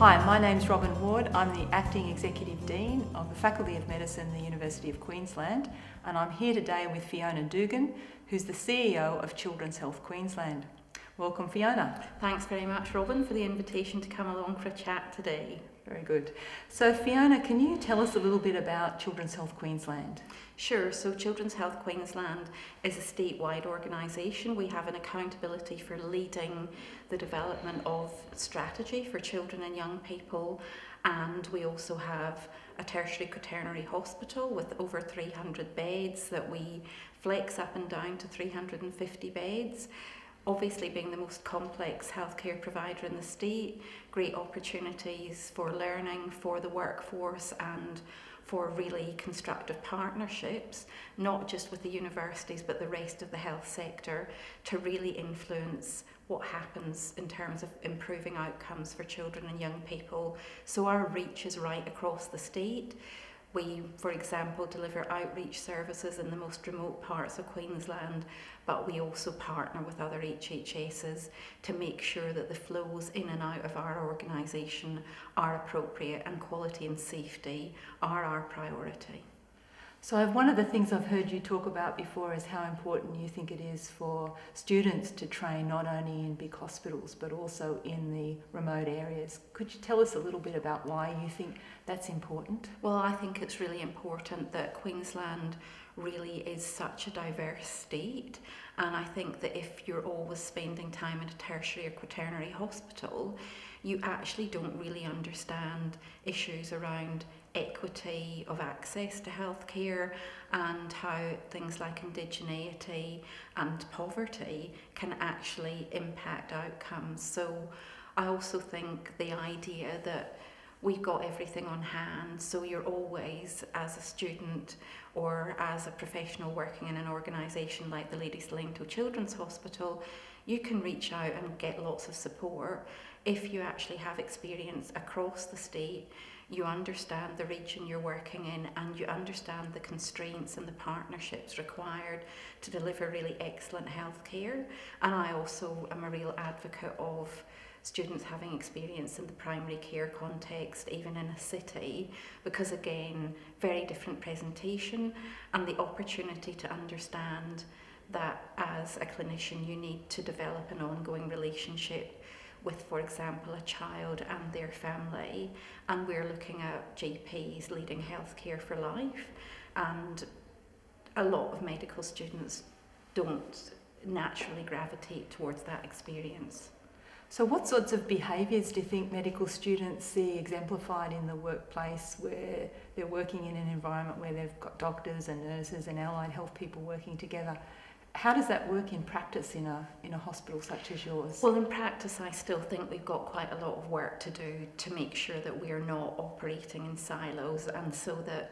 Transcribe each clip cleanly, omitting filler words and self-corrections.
Hi, my name's Robyn Ward. I'm the Acting Executive Dean of the Faculty of Medicine, the University of Queensland, and I'm here today with Fionnagh Dougan, who's the CEO of Children's Health Queensland. Welcome, Fionnagh. Thanks very much, Robyn, for the invitation to come along for a chat today. Very good. So, Fionnagh, can you tell us a little bit about Children's Health Queensland? Sure. So Children's Health Queensland is a statewide organisation. We have an accountability for leading the development of strategy for children and young people, and we also have a tertiary quaternary hospital with over 300 beds that we flex up and down to 350 beds. Obviously, being the most complex healthcare provider in the state, great opportunities for learning for the workforce and for really constructive partnerships, not just with the universities but the rest of the health sector, to really influence what happens in terms of improving outcomes for children and young people. So our reach is right across the state. We, for example, deliver outreach services in the most remote parts of Queensland, but we also partner with other HHSs to make sure that the flows in and out of our organisation are appropriate and quality and safety are our priority. So one of the things I've heard you talk about before is how important you think it is for students to train not only in big hospitals but also in the remote areas. Could you tell us a little bit about why you think that's important? Well, I think it's really important that Queensland really is such a diverse state, and I think that if you're always spending time in a tertiary or quaternary hospital, you actually don't really understand issues around equity of access to healthcare and how things like indigeneity and poverty can actually impact outcomes. So I also think the idea that we've got everything on hand, so you're always, as a student or as a professional working in an organisation like the Ladies Lento Children's Hospital, you can reach out and get lots of support if you actually have experience across the state. You understand the region you're working in and you understand the constraints and the partnerships required to deliver really excellent healthcare. And I also am a real advocate of students having experience in the primary care context, even in a city, because again, very different presentation and the opportunity to understand that as a clinician you need to develop an ongoing relationship with, for example, a child and their family, and we're looking at GPs leading healthcare for life, and a lot of medical students don't naturally gravitate towards that experience. So what sorts of behaviours do you think medical students see exemplified in the workplace where they're working in an environment where they've got doctors and nurses and allied health people working together? How does that work in practice in a hospital such as yours? Well, in practice, I still think we've got quite a lot of work to do to make sure that we are not operating in silos, and so that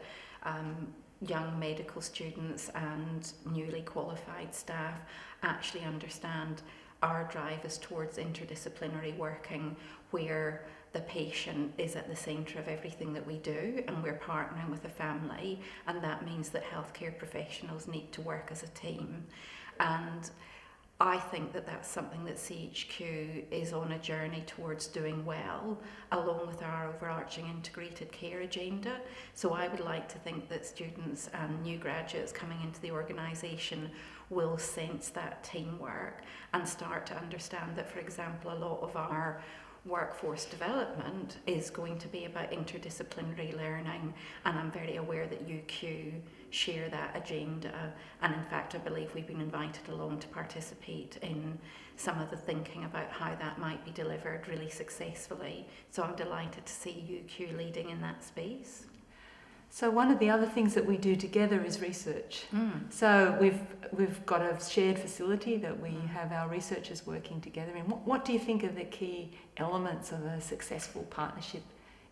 young medical students and newly qualified staff actually understand our drive is towards interdisciplinary working, where the patient is at the centre of everything that we do, and we're partnering with a family, and that means that healthcare professionals need to work as a team. And I think that that's something that CHQ is on a journey towards doing well, along with our overarching integrated care agenda. So I would like to think that students and new graduates coming into the organisation will sense that teamwork and start to understand that, for example, a lot of our workforce development is going to be about interdisciplinary learning, and I'm very aware that UQ share that agenda, and in fact I believe we've been invited along to participate in some of the thinking about how that might be delivered really successfully. So I'm delighted to see UQ leading in that space. So one of the other things that we do together is research. So we've got a shared facility that we have our researchers working together in. What do you think are the key elements of a successful partnership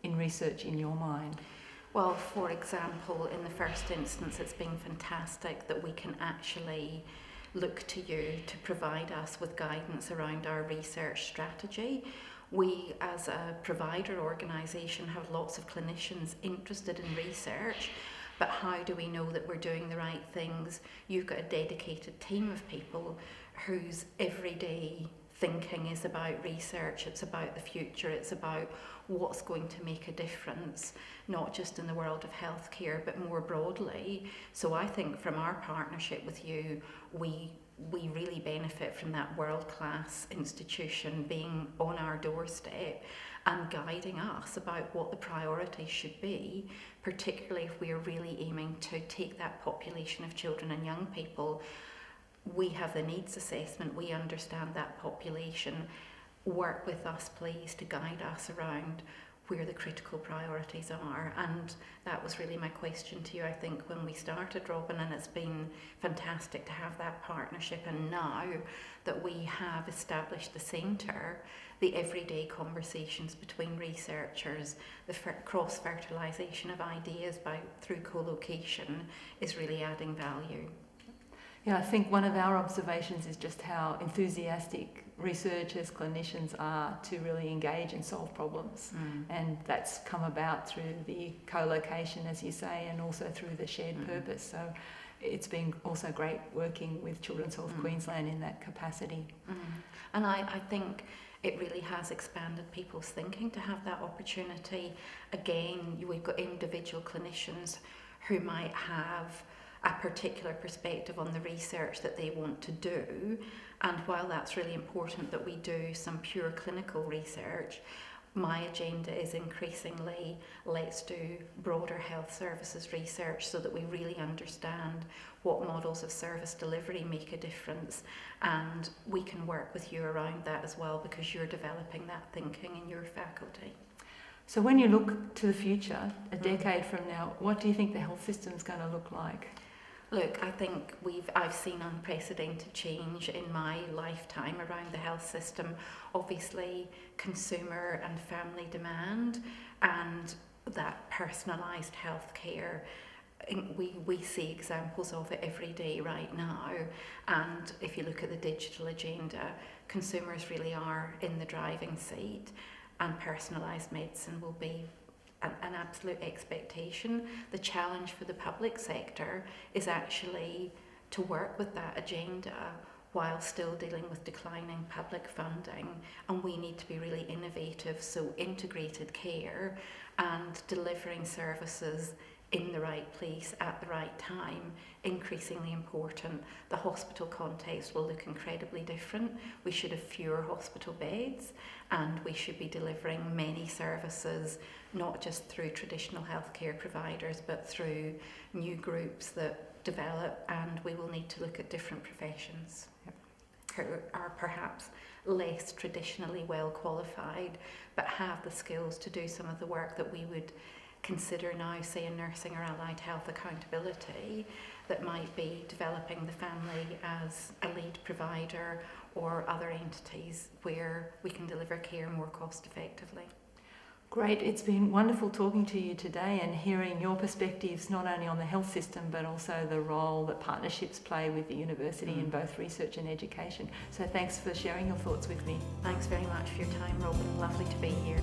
in research in your mind? Well, for example, in the first instance, it's been fantastic that we can actually look to you to provide us with guidance around our research strategy. We, as a provider organisation, have lots of clinicians interested in research, but how do we know that we're doing the right things? You've got a dedicated team of people whose everyday thinking is about research, it's about the future, it's about what's going to make a difference, not just in the world of healthcare, but more broadly. So I think from our partnership with you, we really benefit from that world-class institution being on our doorstep and guiding us about what the priorities should be, particularly if we are really aiming to take that population of children and young people. We have the needs assessment, we understand that population. Work with us, please, to guide us around where the critical priorities are. And that was really my question to you, I think, when we started, Robyn, and it's been fantastic to have that partnership. And now that we have established the centre, the everyday conversations between researchers, the cross-fertilisation of ideas through co-location is really adding value. Yeah, I think one of our observations is just how enthusiastic researchers, clinicians are to really engage and solve problems. And that's come about through the co-location, as you say, and also through the shared purpose. So it's been also great working with Children's Health Queensland in that capacity. And I think it really has expanded people's thinking to have that opportunity. Again, we've got individual clinicians who might have a particular perspective on the research that they want to do, and while that's really important that we do some pure clinical research, my agenda is increasingly let's do broader health services research so that we really understand what models of service delivery make a difference, and we can work with you around that as well because you're developing that thinking in your faculty. So when you look to the future, a decade from now, what do you think the health system's going to look like? Look, I think I've seen unprecedented change in my lifetime around the health system. Obviously, consumer and family demand and that personalised healthcare. We see examples of it every day right now. And if you look at the digital agenda, consumers really are in the driving seat, and personalised medicine will be an absolute expectation. The challenge for the public sector is actually to work with that agenda while still dealing with declining public funding, and we need to be really innovative. So integrated care and delivering services in the right place at the right time, increasingly important. The hospital context will look incredibly different. We should have fewer hospital beds, and we should be delivering many services, not just through traditional healthcare providers, but through new groups that develop, and we will need to look at different professions who are perhaps less traditionally well qualified, but have the skills to do some of the work that we would consider now, say in nursing or allied health accountability, that might be developing the family as a lead provider or other entities where we can deliver care more cost effectively. Great, it's been wonderful talking to you today and hearing your perspectives not only on the health system but also the role that partnerships play with the university in both research and education. So thanks for sharing your thoughts with me. Thanks very much for your time, Robyn. Lovely to be here.